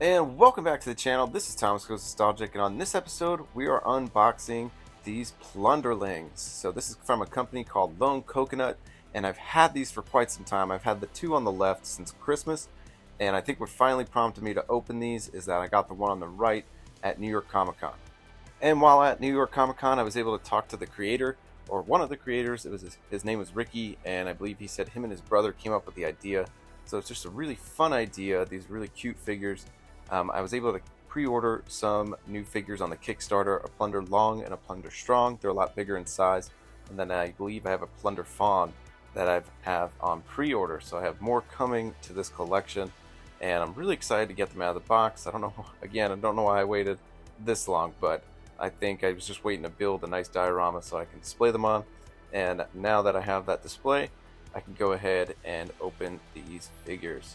And welcome back to the channel. This is Thomas Goes Nostalgic, and on this episode we are unboxing these Plunderlings. So this is from a company called Lone Coconut, and I've had these for quite some time. I've had the two on the left since Christmas, and I think what finally prompted me to open these is that I got the one on the right at New York Comic Con. And while at New York Comic Con, I was able to talk to the creator, or one of the creators. His name was Ricky, and I believe he said him and his brother came up with the idea. So it's just a really fun idea, these really cute figures. I was able to pre-order some new figures on the Kickstarter, a Plunder Long and a Plunder Strong. They're a lot bigger in size. And then I believe I have a Plunder Fawn that I have on pre-order. So I have more coming to this collection, and I'm really excited to get them out of the box. I don't know why I waited this long, but I think I was just waiting to build a nice diorama so I can display them on. And now that I have that display, I can go ahead and open these figures.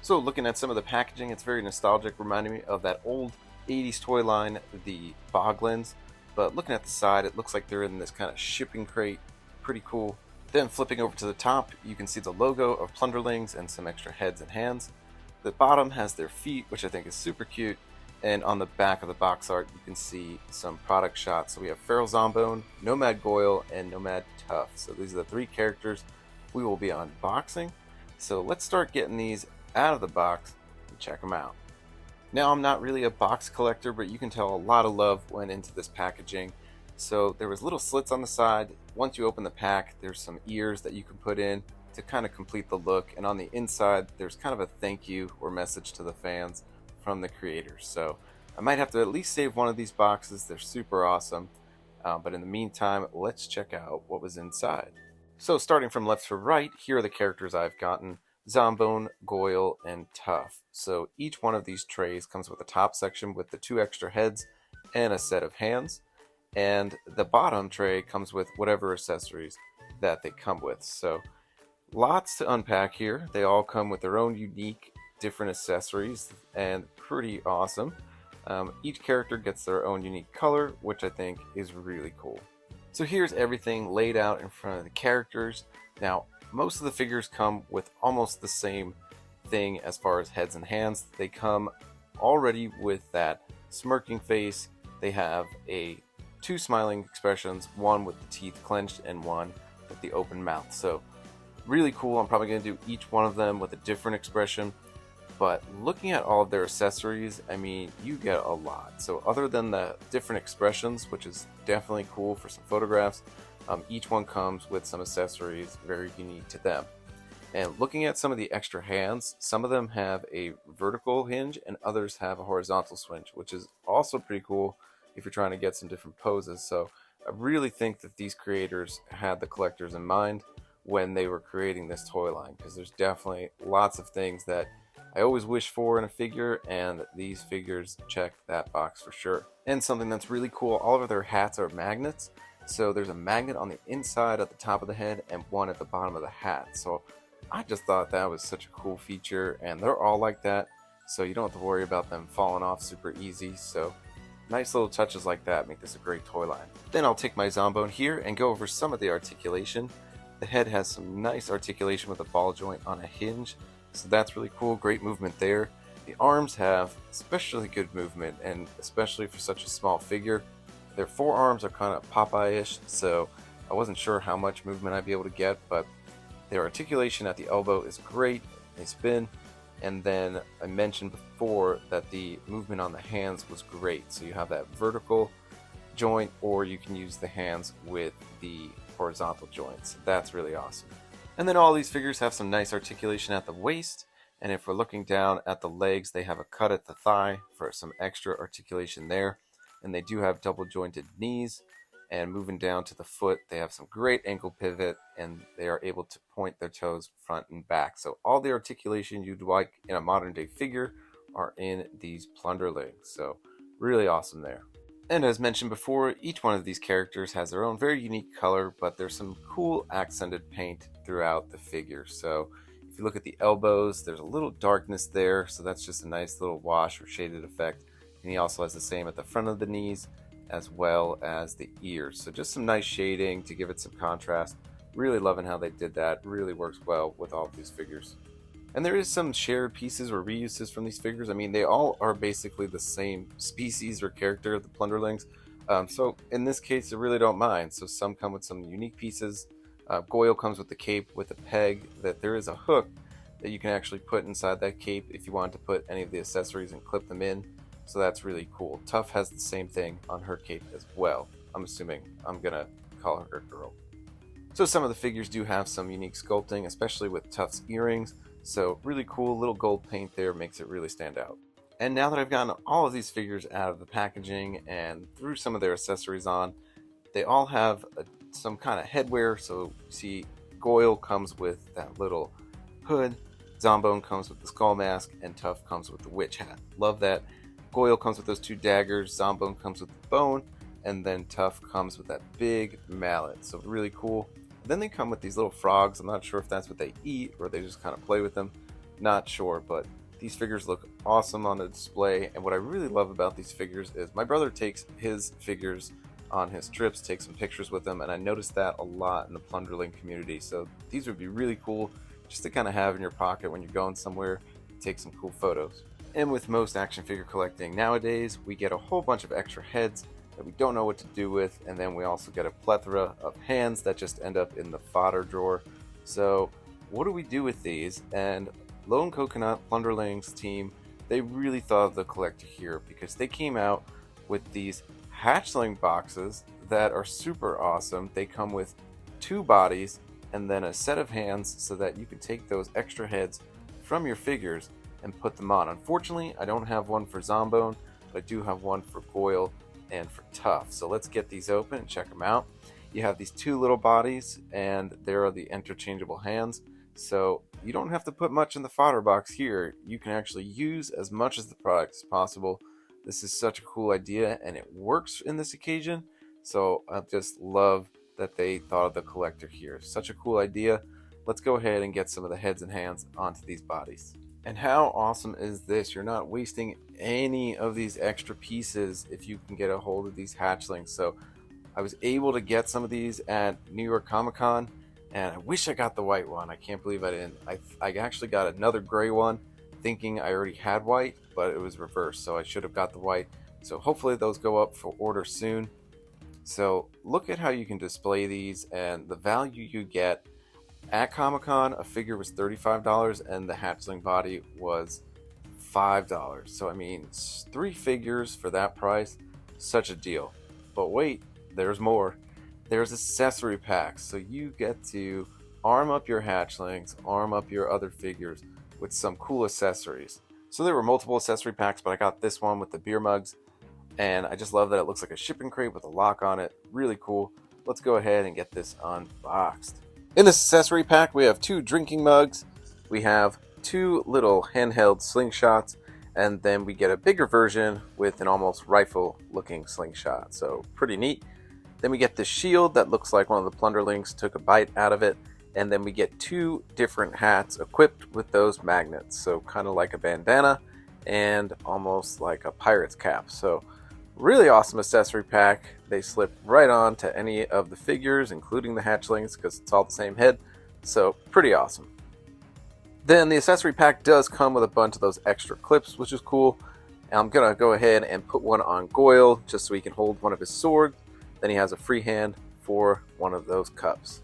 So looking at some of the packaging, it's very nostalgic, reminding me of that old 80s toy line, the Boglins. But looking at the side, it looks like they're in this kind of shipping crate. Pretty cool. Then flipping over to the top, you can see the logo of Plunderlings and some extra heads and hands. The bottom has their feet, which I think is super cute. And on the back of the box art, you can see some product shots. So we have Feral Zombone, Nomad Goyle, and Nomad Tuff. So these are the three characters we will be unboxing. So let's start getting these out of the box and check them out. Now, I'm not really a box collector, but you can tell a lot of love went into this packaging. So there was little slits on the side. Once you open the pack, there's some ears that you can put in to kind of complete the look, and on the inside there's kind of a thank you or message to the fans from the creators. So I might have to at least save one of these boxes. They're super awesome. But in the meantime, let's check out what was inside. So starting from left to right, here are the characters I've gotten: Zombone, Goyle, and Tuff. So each one of these trays comes with a top section with the two extra heads and a set of hands, and the bottom tray comes with whatever accessories that they come with. So lots to unpack here. They all come with their own unique different accessories and pretty awesome. Each character gets their own unique color, which I think is really cool. So here's everything laid out in front of the characters. Now, most of the figures come with almost the same thing as far as heads and hands. They come already with that smirking face. They have two smiling expressions, one with the teeth clenched and one with the open mouth. So really cool. I'm probably going to do each one of them with a different expression. But looking at all of their accessories, I mean, you get a lot. So other than the different expressions, which is definitely cool for some photographs, each one comes with some accessories very unique to them. And looking at some of the extra hands, some of them have a vertical hinge and others have a horizontal swing, which is also pretty cool if you're trying to get some different poses. So I really think that these creators had the collectors in mind when they were creating this toy line, because there's definitely lots of things that I always wish for in a figure, and these figures check that box for sure. And something that's really cool, all of their hats are magnets. So there's a magnet on the inside at the top of the head and one at the bottom of the hat. So I just thought that was such a cool feature, and they're all like that, so you don't have to worry about them falling off super easy. So nice little touches like that make this a great toy line. Then I'll take my Zombone here and go over some of the articulation. The head has some nice articulation with a ball joint on a hinge, so that's really cool. Great movement there. The arms have especially good movement, and especially for such a small figure. Their forearms are kind of Popeye-ish, so I wasn't sure how much movement I'd be able to get, but their articulation at the elbow is great. They spin, and then I mentioned before that the movement on the hands was great. So you have that vertical joint, or you can use the hands with the horizontal joints. That's really awesome. And then all these figures have some nice articulation at the waist, and if we're looking down at the legs, they have a cut at the thigh for some extra articulation there. And they do have double jointed knees, and moving down to the foot, they have some great ankle pivot, and they are able to point their toes front and back. So all the articulation you'd like in a modern day figure are in these Plunderlings. So really awesome there. And as mentioned before, each one of these characters has their own very unique color, but there's some cool accented paint throughout the figure. So if you look at the elbows, there's a little darkness there, so that's just a nice little wash or shaded effect. And he also has the same at the front of the knees as well as the ears. So just some nice shading to give it some contrast. Really loving how they did that. Really works well with all of these figures. And there is some shared pieces or reuses from these figures. I mean, they all are basically the same species or character of the Plunderlings. So in this case, I really don't mind. So some come with some unique pieces. Goyle comes with the cape with a peg that there is a hook that you can actually put inside that cape if you want to put any of the accessories and clip them in. So that's really cool. Tuff has the same thing on her cape as well. I'm assuming I'm gonna call her girl. So some of the figures do have some unique sculpting, especially with Tuff's earrings. So really cool little gold paint there makes it really stand out. And now that I've gotten all of these figures out of the packaging and threw some of their accessories on, they all have some kind of headwear. So you see Goyle comes with that little hood, Zombone comes with the skull mask, and Tuff comes with the witch hat. Love that. Goyle comes with those two daggers, Zombone comes with the bone, and then Tuff comes with that big mallet. So really cool. Then they come with these little frogs. I'm not sure if that's what they eat or they just kind of play with them. Not sure, but these figures look awesome on the display. And what I really love about these figures is my brother takes his figures on his trips, takes some pictures with them, and I noticed that a lot in the Plunderling community. So these would be really cool just to kind of have in your pocket when you're going somewhere, take some cool photos. And with most action figure collecting nowadays, we get a whole bunch of extra heads that we don't know what to do with, and then we also get a plethora of hands that just end up in the fodder drawer. So what do we do with these? And Lone Coconut Plunderlings team, they really thought of the collector here because they came out with these hatchling boxes that are super awesome. They come with 2 bodies and then a set of hands so that you can take those extra heads from your figures and put them on. Unfortunately, I don't have one for Zombone, but I do have one for Goyle and for Tuff. So let's get these open and check them out. You have these 2 little bodies and there are the interchangeable hands. So you don't have to put much in the fodder box here. You can actually use as much of the product as possible. This is such a cool idea and it works in this occasion. So I just love that they thought of the collector here. Such a cool idea. Let's go ahead and get some of the heads and hands onto these bodies. And how awesome is this? You're not wasting any of these extra pieces if you can get a hold of these hatchlings. So I was able to get some of these at New York Comic Con, and I wish I got the white one. I can't believe I didn't. I actually got another gray one thinking I already had white, but it was reversed, so I should have got the white. So hopefully those go up for order soon. So look at how you can display these and the value you get. At Comic-Con, a figure was $35 and the hatchling body was $5. So I mean, 3 figures for that price, such a deal. But wait, there's more. There's accessory packs, so you get to arm up your hatchlings, arm up your other figures with some cool accessories. So there were multiple accessory packs, but I got this one with the beer mugs, and I just love that it looks like a shipping crate with a lock on it. Really cool. Let's go ahead and get this unboxed. In this accessory pack, we have 2 drinking mugs, we have 2 little handheld slingshots, and then we get a bigger version with an almost rifle-looking slingshot. So pretty neat. Then we get the shield that looks like one of the Plunderlings took a bite out of it, and then we get 2 different hats equipped with those magnets. So kind of like a bandana and almost like a pirate's cap. So really awesome accessory pack. They slip right on to any of the figures, including the hatchlings, because it's all the same head. So pretty awesome. Then the accessory pack does come with a bunch of those extra clips, which is cool. And I'm going to go ahead and put one on Goyle just so he can hold one of his swords. Then he has a free hand for one of those cups.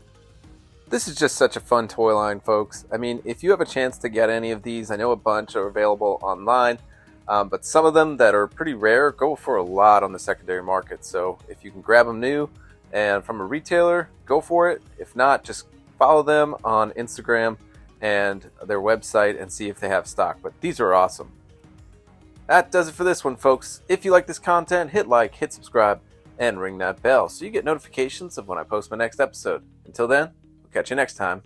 This is just such a fun toy line, folks. I mean, if you have a chance to get any of these, I know a bunch are available online. But some of them that are pretty rare go for a lot on the secondary market. So if you can grab them new and from a retailer, go for it. If not, just follow them on Instagram and their website and see if they have stock. But these are awesome. That does it for this one, folks. If you like this content, hit like, hit subscribe, and ring that bell so you get notifications of when I post my next episode. Until then, we'll catch you next time.